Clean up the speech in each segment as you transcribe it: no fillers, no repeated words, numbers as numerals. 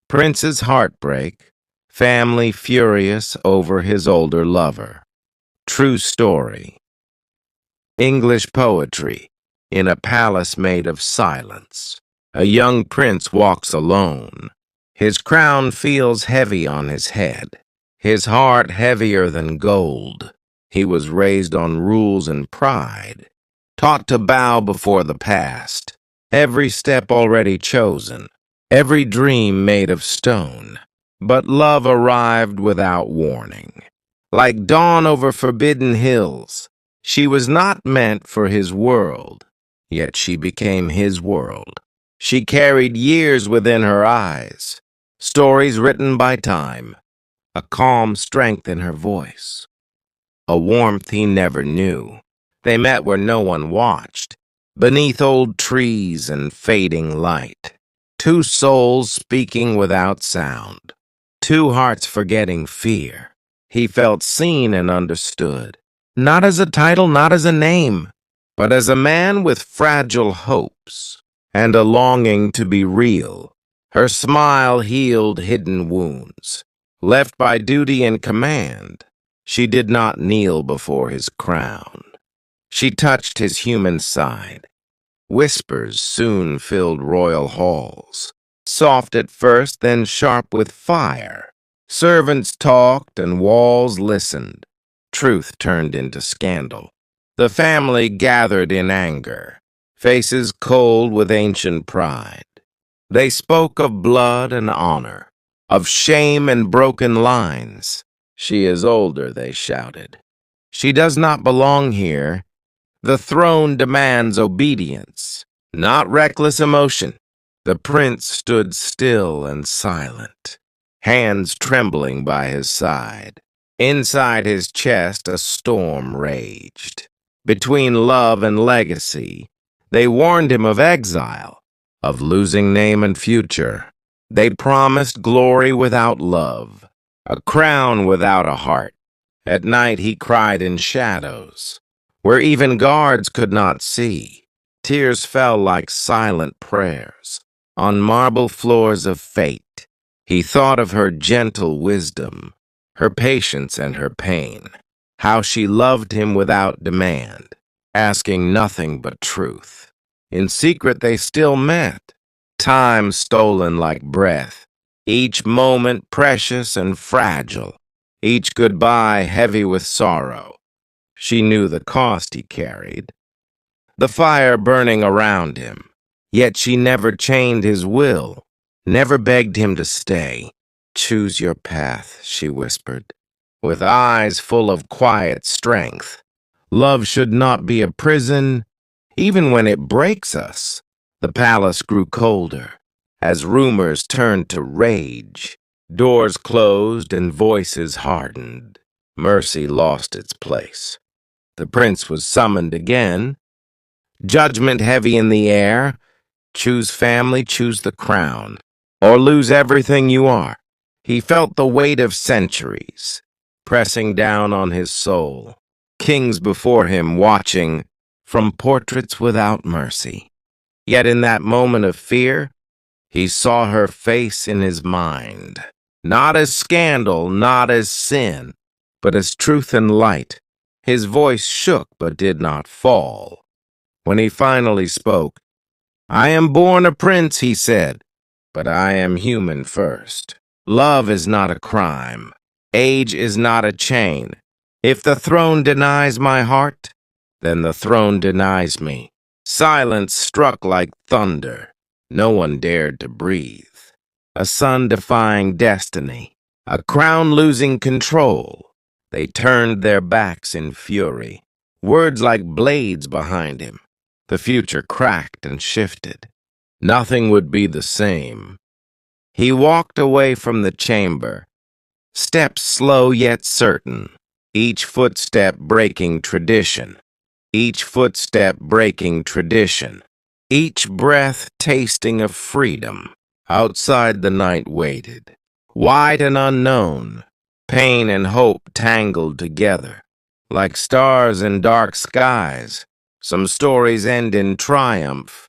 Prince's heartbreak, family furious over his older lover. True story. English poetry. In a palace made of silence, a young prince walks alone. His crown feels heavy on his head, his heart heavier than gold. He was raised on rules and pride, taught to bow before the past, every step already chosen, every dream made of stone. But love arrived without warning. Like dawn over forbidden hills, she was not meant for his world, yet she became his world. She carried years within her eyes, stories written by time, a calm strength in her voice, a warmth he never knew. They met where no one watched, beneath old trees and fading light. Two souls speaking without sound, two hearts forgetting fear. He felt seen and understood, not as a title, not as a name, but as a man with fragile hopes and a longing to be real. Her smile healed hidden wounds, left by duty and command. She did not kneel before his crown. She touched his human side. Whispers soon filled royal halls, soft at first, then sharp with fire. Servants talked and walls listened. Truth turned into scandal. The family gathered in anger, faces cold with ancient pride. They spoke of blood and honor, of shame and broken lines. She is older, they shouted. She does not belong here. The throne demands obedience, not reckless emotion. The prince stood still and silent, hands trembling by his side. Inside his chest, a storm raged. Between love and legacy, they warned him of exile, of losing name and future. They promised glory without love, a crown without a heart. At night he cried in shadows, where even guards could not see. Tears fell like silent prayers on marble floors of fate. He thought of her gentle wisdom, her patience and her pain, how she loved him without demand, asking nothing but truth. In secret they still met, time stolen like breath, each moment precious and fragile, each goodbye heavy with sorrow. She knew the cost he carried, the fire burning around him, yet she never chained his will, never begged him to stay. "Choose your path," she whispered, with eyes full of quiet strength. "Love should not be a prison, even when it breaks us." The palace grew colder, as rumors turned to rage. Doors closed and voices hardened. Mercy lost its place. The prince was summoned again, judgment heavy in the air. Choose family, choose the crown, or lose everything you are. He felt the weight of centuries pressing down on his soul, kings before him watching from portraits without mercy. Yet in that moment of fear, he saw her face in his mind, not as scandal, not as sin, but as truth and light. His voice shook but did not fall. When he finally spoke, "I am born a prince," he said, "but I am human first. Love is not a crime. Age is not a chain. If the throne denies my heart, then the throne denies me." Silence struck like thunder. No one dared to breathe. A son defying destiny, a crown losing control. They turned their backs in fury, words like blades behind him. The future cracked and shifted. Nothing would be the same. He walked away from the chamber, steps slow yet certain, each footstep breaking tradition, each footstep breaking tradition, each breath tasting of freedom. Outside the night waited, wide and unknown, pain and hope tangled together, like stars in dark skies. Some stories end in triumph,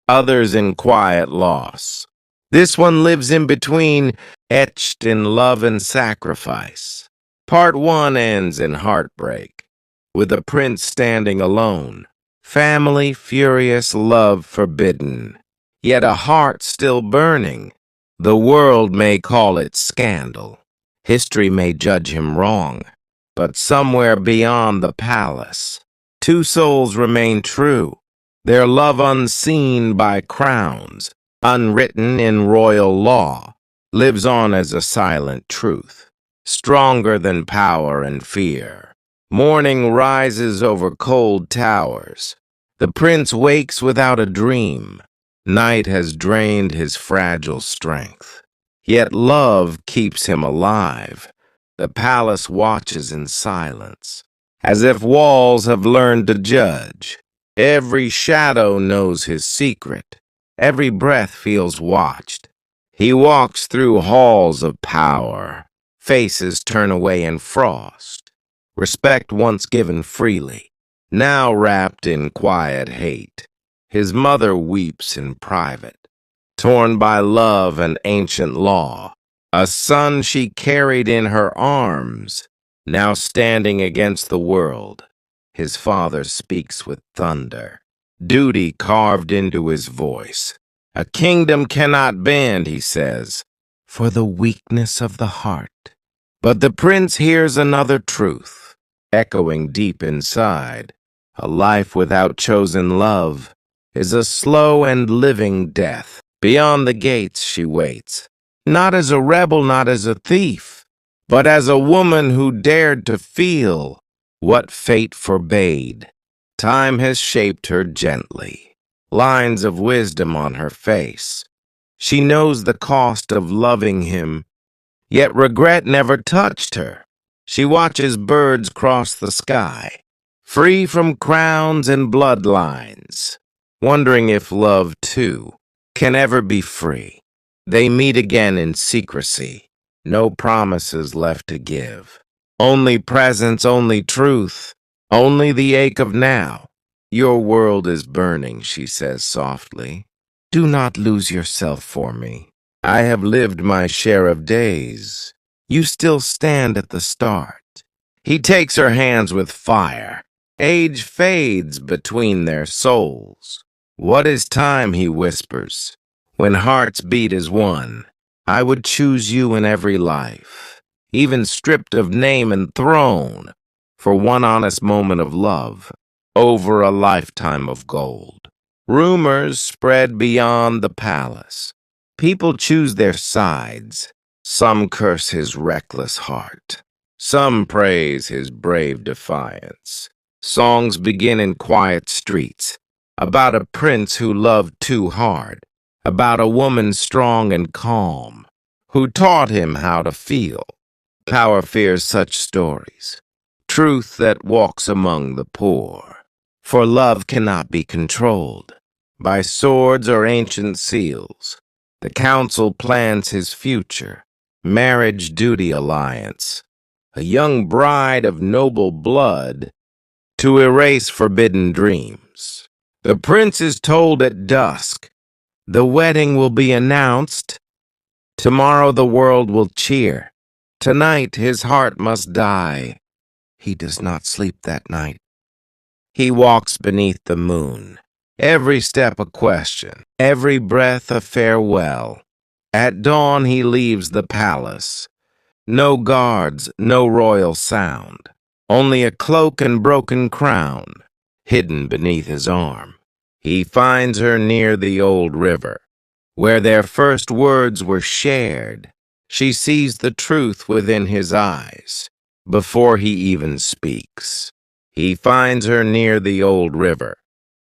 others in quiet loss. This one lives in between, etched in love and sacrifice. Part one ends in heartbreak, with the prince standing alone. Family furious, love forbidden, yet a heart still burning. The world may call it scandal. History may judge him wrong. But somewhere beyond the palace, two souls remain true, their love unseen by crowns, unwritten in royal law, lives on as a silent truth, stronger than power and fear. Morning rises over cold towers. The prince wakes without a dream. Night has drained his fragile strength. Yet love keeps him alive. The palace watches in silence, as if walls have learned to judge. Every shadow knows his secret. Every breath feels watched. He walks through halls of power. Faces turn away in frost. Respect once given freely, now wrapped in quiet hate. His mother weeps in private, torn by love and ancient law. A son she carried in her arms, now standing against the world. His father speaks with thunder, duty carved into his voice. A kingdom cannot bend, he says, for the weakness of the heart. But the prince hears another truth, echoing deep inside. A life without chosen love is a slow and living death. Beyond the gates she waits, not as a rebel, not as a thief, but as a woman who dared to feel what fate forbade. Time has shaped her gently, lines of wisdom on her face. She knows the cost of loving him, yet regret never touched her. She watches birds cross the sky, free from crowns and bloodlines, wondering if love, too, can ever be free. They meet again in secrecy, no promises left to give. Only presence, only truth, only the ache of now. Your world is burning, she says softly. Do not lose yourself for me. I have lived my share of days. You still stand at the start. He takes her hands with fire. Age fades between their souls. What is time, he whispers, when hearts beat as one? I would choose you in every life, even stripped of name and throne, for one honest moment of love, over a lifetime of gold. Rumors spread beyond the palace. People choose their sides. Some curse his reckless heart. Some praise his brave defiance. Songs begin in quiet streets, about a prince who loved too hard, about a woman strong and calm, who taught him how to feel. Power fears such stories, truth that walks among the poor. For love cannot be controlled by swords or ancient seals. The council plans his future, marriage duty alliance, a young bride of noble blood to erase forbidden dreams. The prince is told at dusk, the wedding will be announced. Tomorrow the world will cheer. Tonight his heart must die. He does not sleep that night. He walks beneath the moon, every step a question, every breath a farewell. At dawn he leaves the palace. No guards, no royal sound, only a cloak and broken crown, hidden beneath his arm. He finds her near the old river, where their first words were shared. She sees the truth within his eyes, before he even speaks. He finds her near the old river,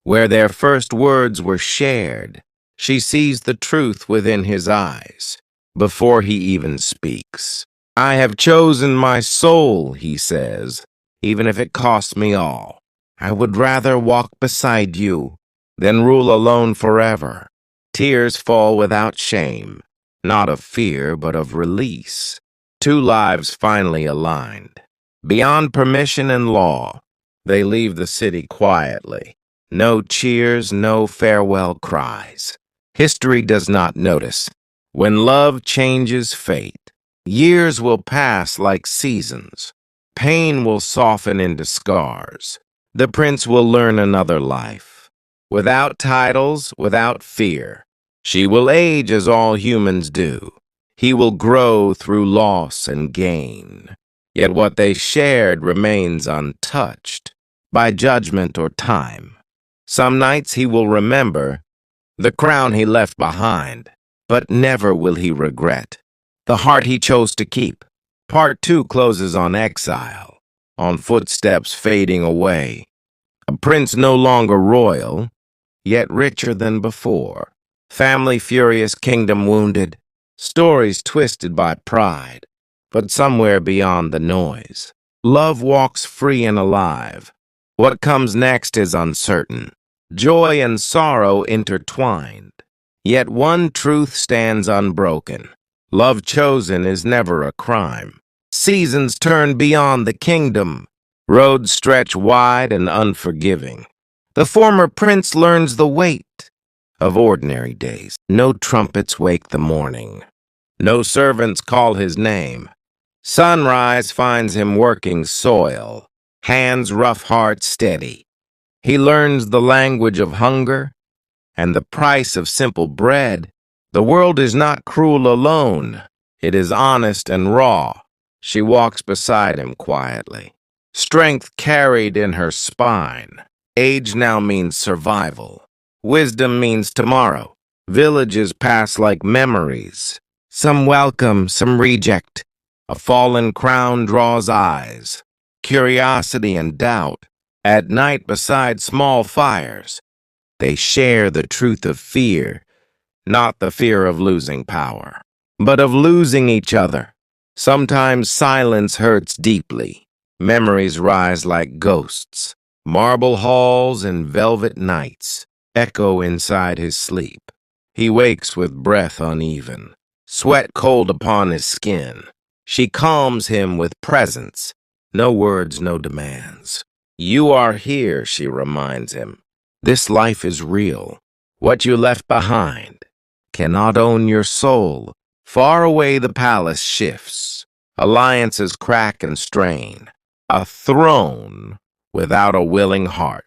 where their first words were shared. She sees the truth within his eyes, before he even speaks. I have chosen my soul, he says, even if it costs me all. I would rather walk beside you than rule alone forever. Tears fall without shame, not of fear, but of release. Two lives finally aligned. Beyond permission and law, they leave the city quietly. No cheers, no farewell cries. History does not notice. When love changes fate, years will pass like seasons. Pain will soften into scars. The prince will learn another life. Without titles, without fear. She will age as all humans do. He will grow through loss and gain. Yet what they shared remains untouched by judgment or time. Some nights he will remember the crown he left behind, but never will he regret the heart he chose to keep. Part 2 closes on exile, on footsteps fading away. A prince no longer royal, yet richer than before. Family furious, kingdom wounded, stories twisted by pride. But somewhere beyond the noise, love walks free and alive. What comes next is uncertain. Joy and sorrow intertwined. Yet one truth stands unbroken. Love chosen is never a crime. Seasons turn beyond the kingdom. Roads stretch wide and unforgiving. The former prince learns the weight of ordinary days. No trumpets wake the morning. No servants call his name. Sunrise finds him working soil, hands rough, heart steady. He learns the language of hunger and the price of simple bread. The world is not cruel alone. It is honest and raw. She walks beside him quietly, strength carried in her spine. Age now means survival. Wisdom means tomorrow. Villages pass like memories. Some welcome, some reject. A fallen crown draws eyes, curiosity and doubt. At night beside small fires, they share the truth of fear, not the fear of losing power, but of losing each other. Sometimes silence hurts deeply. Memories rise like ghosts. Marble halls and velvet nights echo inside his sleep. He wakes with breath uneven, sweat cold upon his skin. She calms him with presence. No words, no demands. You are here, she reminds him. This life is real. What you left behind cannot own your soul. Far away the palace shifts. Alliances crack and strain. A throne without a willing heart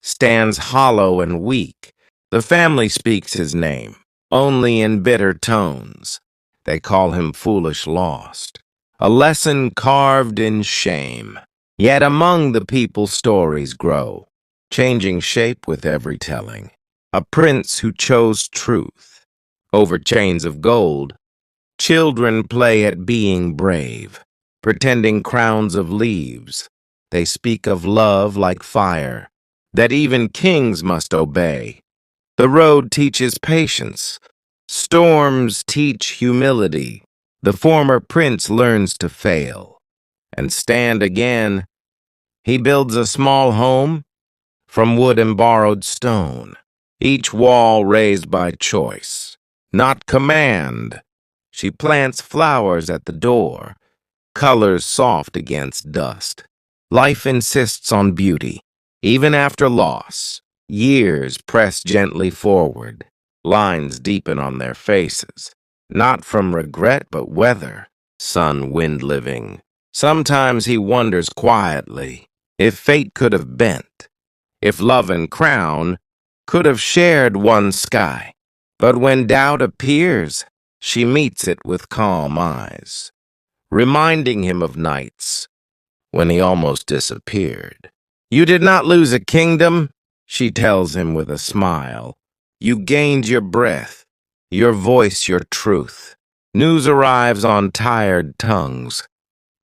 stands hollow and weak. The family speaks his name, only in bitter tones. They call him foolish lost, a lesson carved in shame. Yet among the people stories grow, changing shape with every telling. A prince who chose truth over chains of gold. Children play at being brave, pretending crowns of leaves. They speak of love like fire, that even kings must obey. The road teaches patience. Storms teach humility. The former prince learns to fail and stand again. He builds a small home from wood and borrowed stone, each wall raised by choice, not command. She plants flowers at the door, colors soft against dust. Life insists on beauty, even after loss. Years press gently forward. Lines deepen on their faces, not from regret but weather, sun, wind living. Sometimes he wonders quietly if fate could have bent, if love and crown could have shared one sky. But when doubt appears, she meets it with calm eyes, reminding him of nights when he almost disappeared. You did not lose a kingdom, she tells him with a smile. You gained your breath, your voice, your truth. News arrives on tired tongues.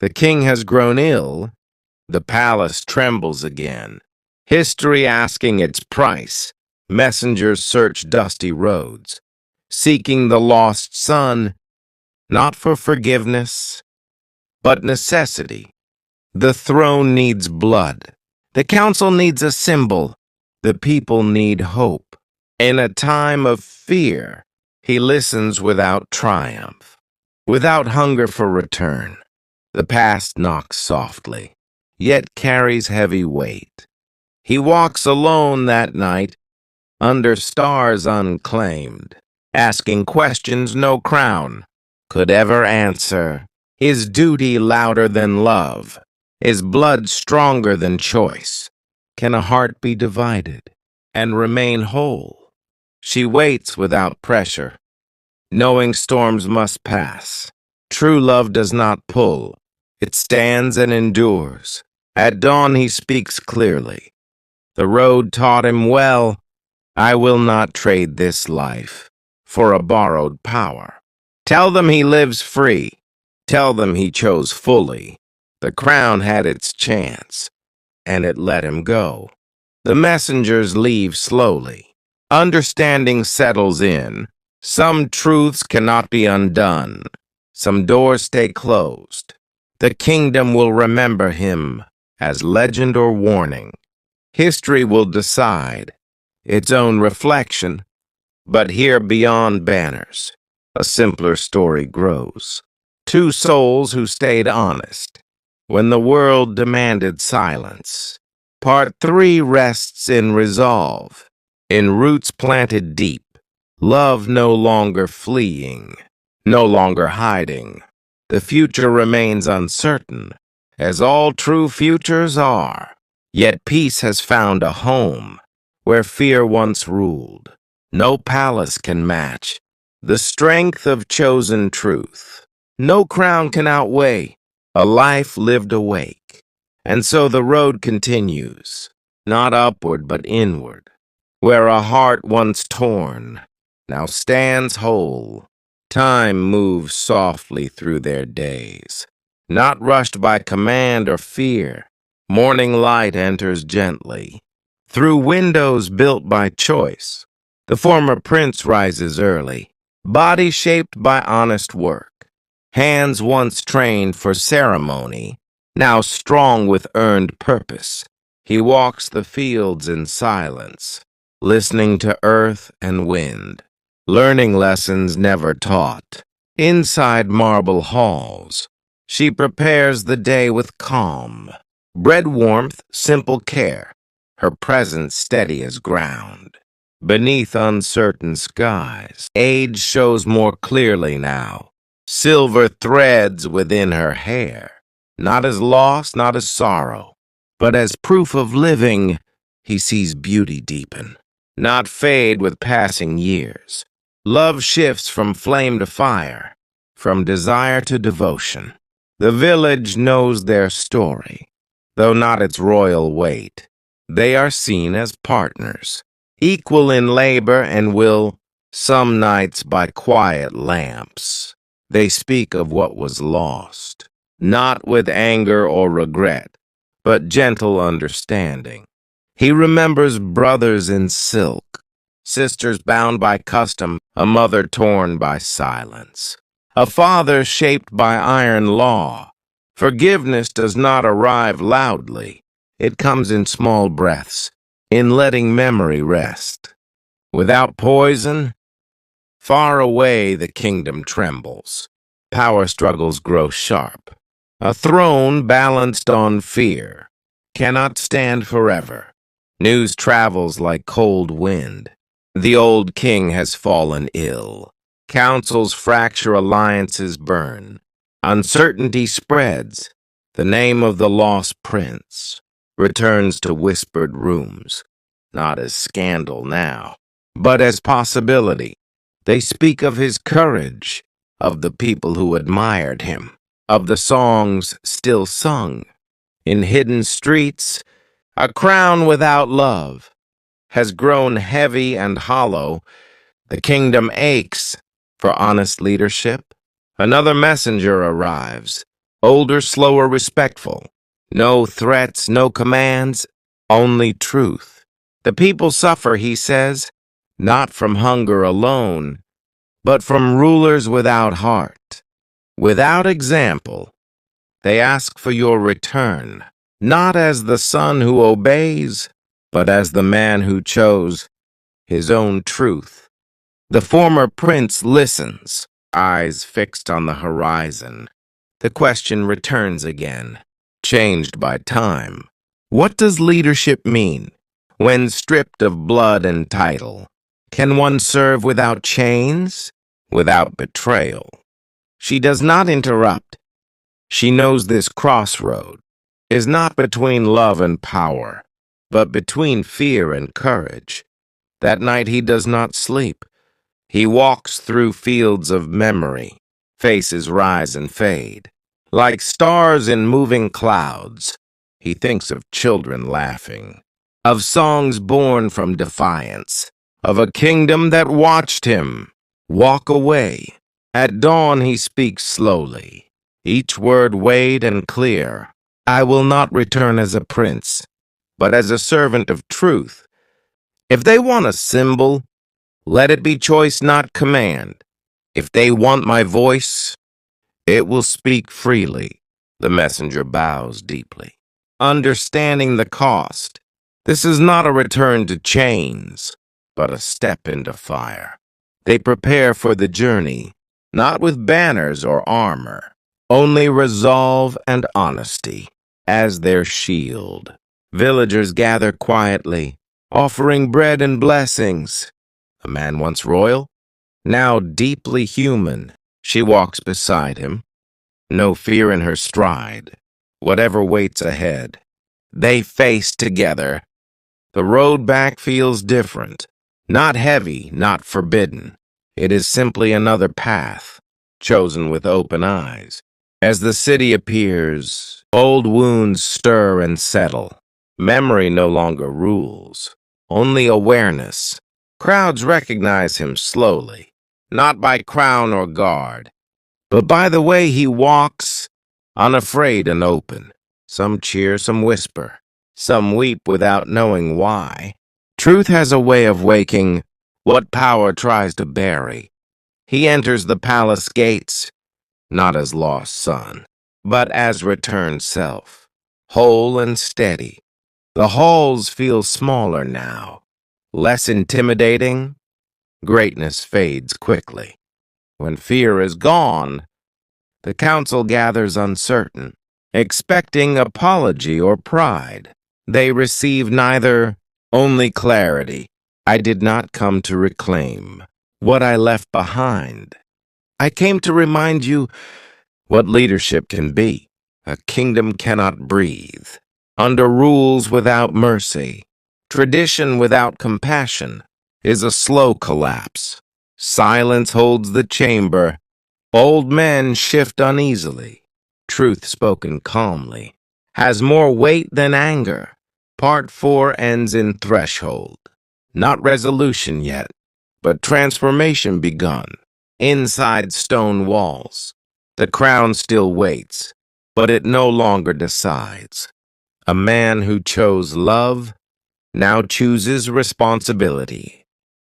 The king has grown ill. The palace trembles again. History asking its price. Messengers search dusty roads, seeking the lost son, not for forgiveness, but necessity. The throne needs blood. The council needs a symbol. The people need hope. In a time of fear, he listens without triumph, without hunger for return. The past knocks softly, yet carries heavy weight. He walks alone that night, under stars unclaimed. asking questions no crown could ever answer. Is duty louder than love? Is blood stronger than choice? Can a heart be divided and remain whole? She waits without pressure, knowing storms must pass. True love does not pull. It stands and endures. At dawn he speaks clearly. The road taught him well. I will not trade this life for a borrowed power. Tell them he lives free. Tell them he chose fully. The crown had its chance, and it let him go. The messengers leave slowly. Understanding settles in. Some truths cannot be undone. Some doors stay closed. The kingdom will remember him as legend or warning. History will decide its own reflection. But here beyond banners, a simpler story grows. Two souls who stayed honest when the world demanded silence. Part 3 rests in resolve, in roots planted deep, love no longer fleeing, no longer hiding. The future remains uncertain, as all true futures are. Yet peace has found a home where fear once ruled. No palace can match the strength of chosen truth. No crown can outweigh a life lived awake. And so the road continues, not upward but inward, where a heart once torn now stands whole. Time moves softly through their days, not rushed by command or fear. Morning light enters gently through windows built by choice. The former prince rises early, body shaped by honest work. Hands once trained for ceremony, now strong with earned purpose. He walks the fields in silence, listening to earth and wind, learning lessons never taught. Inside marble halls, she prepares the day with calm. Bread warmth, simple care, her presence steady as ground. Beneath uncertain skies, age shows more clearly now. Silver threads within her hair, not as loss, not as sorrow, but as proof of living. He sees beauty deepen, not fade with passing years. Love shifts from flame to fire, from desire to devotion. The village knows their story, though not its royal weight. They are seen as partners, equal in labor and will, some nights by quiet lamps. They speak of what was lost, not with anger or regret, but gentle understanding. He remembers brothers in silk, sisters bound by custom, a mother torn by silence, a father shaped by iron law. Forgiveness does not arrive loudly. It comes in small breaths, in letting memory rest. Without poison, far away the kingdom trembles. Power struggles grow sharp. A throne balanced on fear cannot stand forever. News travels like cold wind. The old king has fallen ill. Councils fracture, alliances burn. Uncertainty spreads. The name of the lost prince returns to whispered rooms, not as scandal now, but as possibility. They speak of his courage, of the people who admired him, of the songs still sung. In hidden streets, a crown without love has grown heavy and hollow. The kingdom aches for honest leadership. Another messenger arrives, older, slower, respectful. No threats, no commands, only truth. The people suffer, he says, not from hunger alone, but from rulers without heart, without example. They ask for your return, not as the son who obeys, but as the man who chose his own truth. The former prince listens, eyes fixed on the horizon. The question returns again, changed by time. What does leadership mean when stripped of blood and title? Can one serve without chains, without betrayal? She does not interrupt. She knows this crossroad is not between love and power, but between fear and courage. That night he does not sleep. He walks through fields of memory. Faces rise and fade. Like stars in moving clouds, he thinks of children laughing, of songs born from defiance, of a kingdom that watched him walk away. At dawn he speaks slowly, each word weighed and clear. I will not return as a prince, but as a servant of truth. If they want a symbol, let it be choice, not command. If they want my voice, it will speak freely. The messenger bows deeply, understanding the cost. This is not a return to chains, but a step into fire. They prepare for the journey, not with banners or armor, only resolve and honesty as their shield. Villagers gather quietly, offering bread and blessings. A man once royal, now deeply human. She walks beside him, no fear in her stride. Whatever waits ahead, they face together. The road back feels different, not heavy, not forbidden. It is simply another path, chosen with open eyes. As the city appears, old wounds stir and settle. Memory no longer rules, only awareness. Crowds recognize him slowly, not by crown or guard, but by the way he walks, unafraid and open. Some cheer, some whisper, some weep without knowing why. Truth has a way of waking what power tries to bury. He enters the palace gates, not as lost son, but as returned self, whole and steady. The halls feel smaller now, less intimidating. Greatness fades quickly. When fear is gone, the council gathers uncertain, expecting apology or pride. They receive neither, only clarity. I did not come to reclaim what I left behind. I came to remind you what leadership can be. A kingdom cannot breathe under rules without mercy. Tradition without compassion is a slow collapse. Silence holds the chamber. Old men shift uneasily. Truth spoken calmly has more weight than anger. Part 4 ends in threshold. Not resolution yet, but transformation begun. Inside stone walls, the crown still waits, but it no longer decides. A man who chose love now chooses responsibility.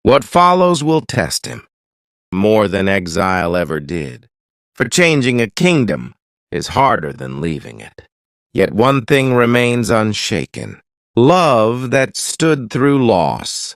What follows will test him, more than exile ever did. For changing a kingdom is harder than leaving it. Yet one thing remains unshaken. Love that stood through loss.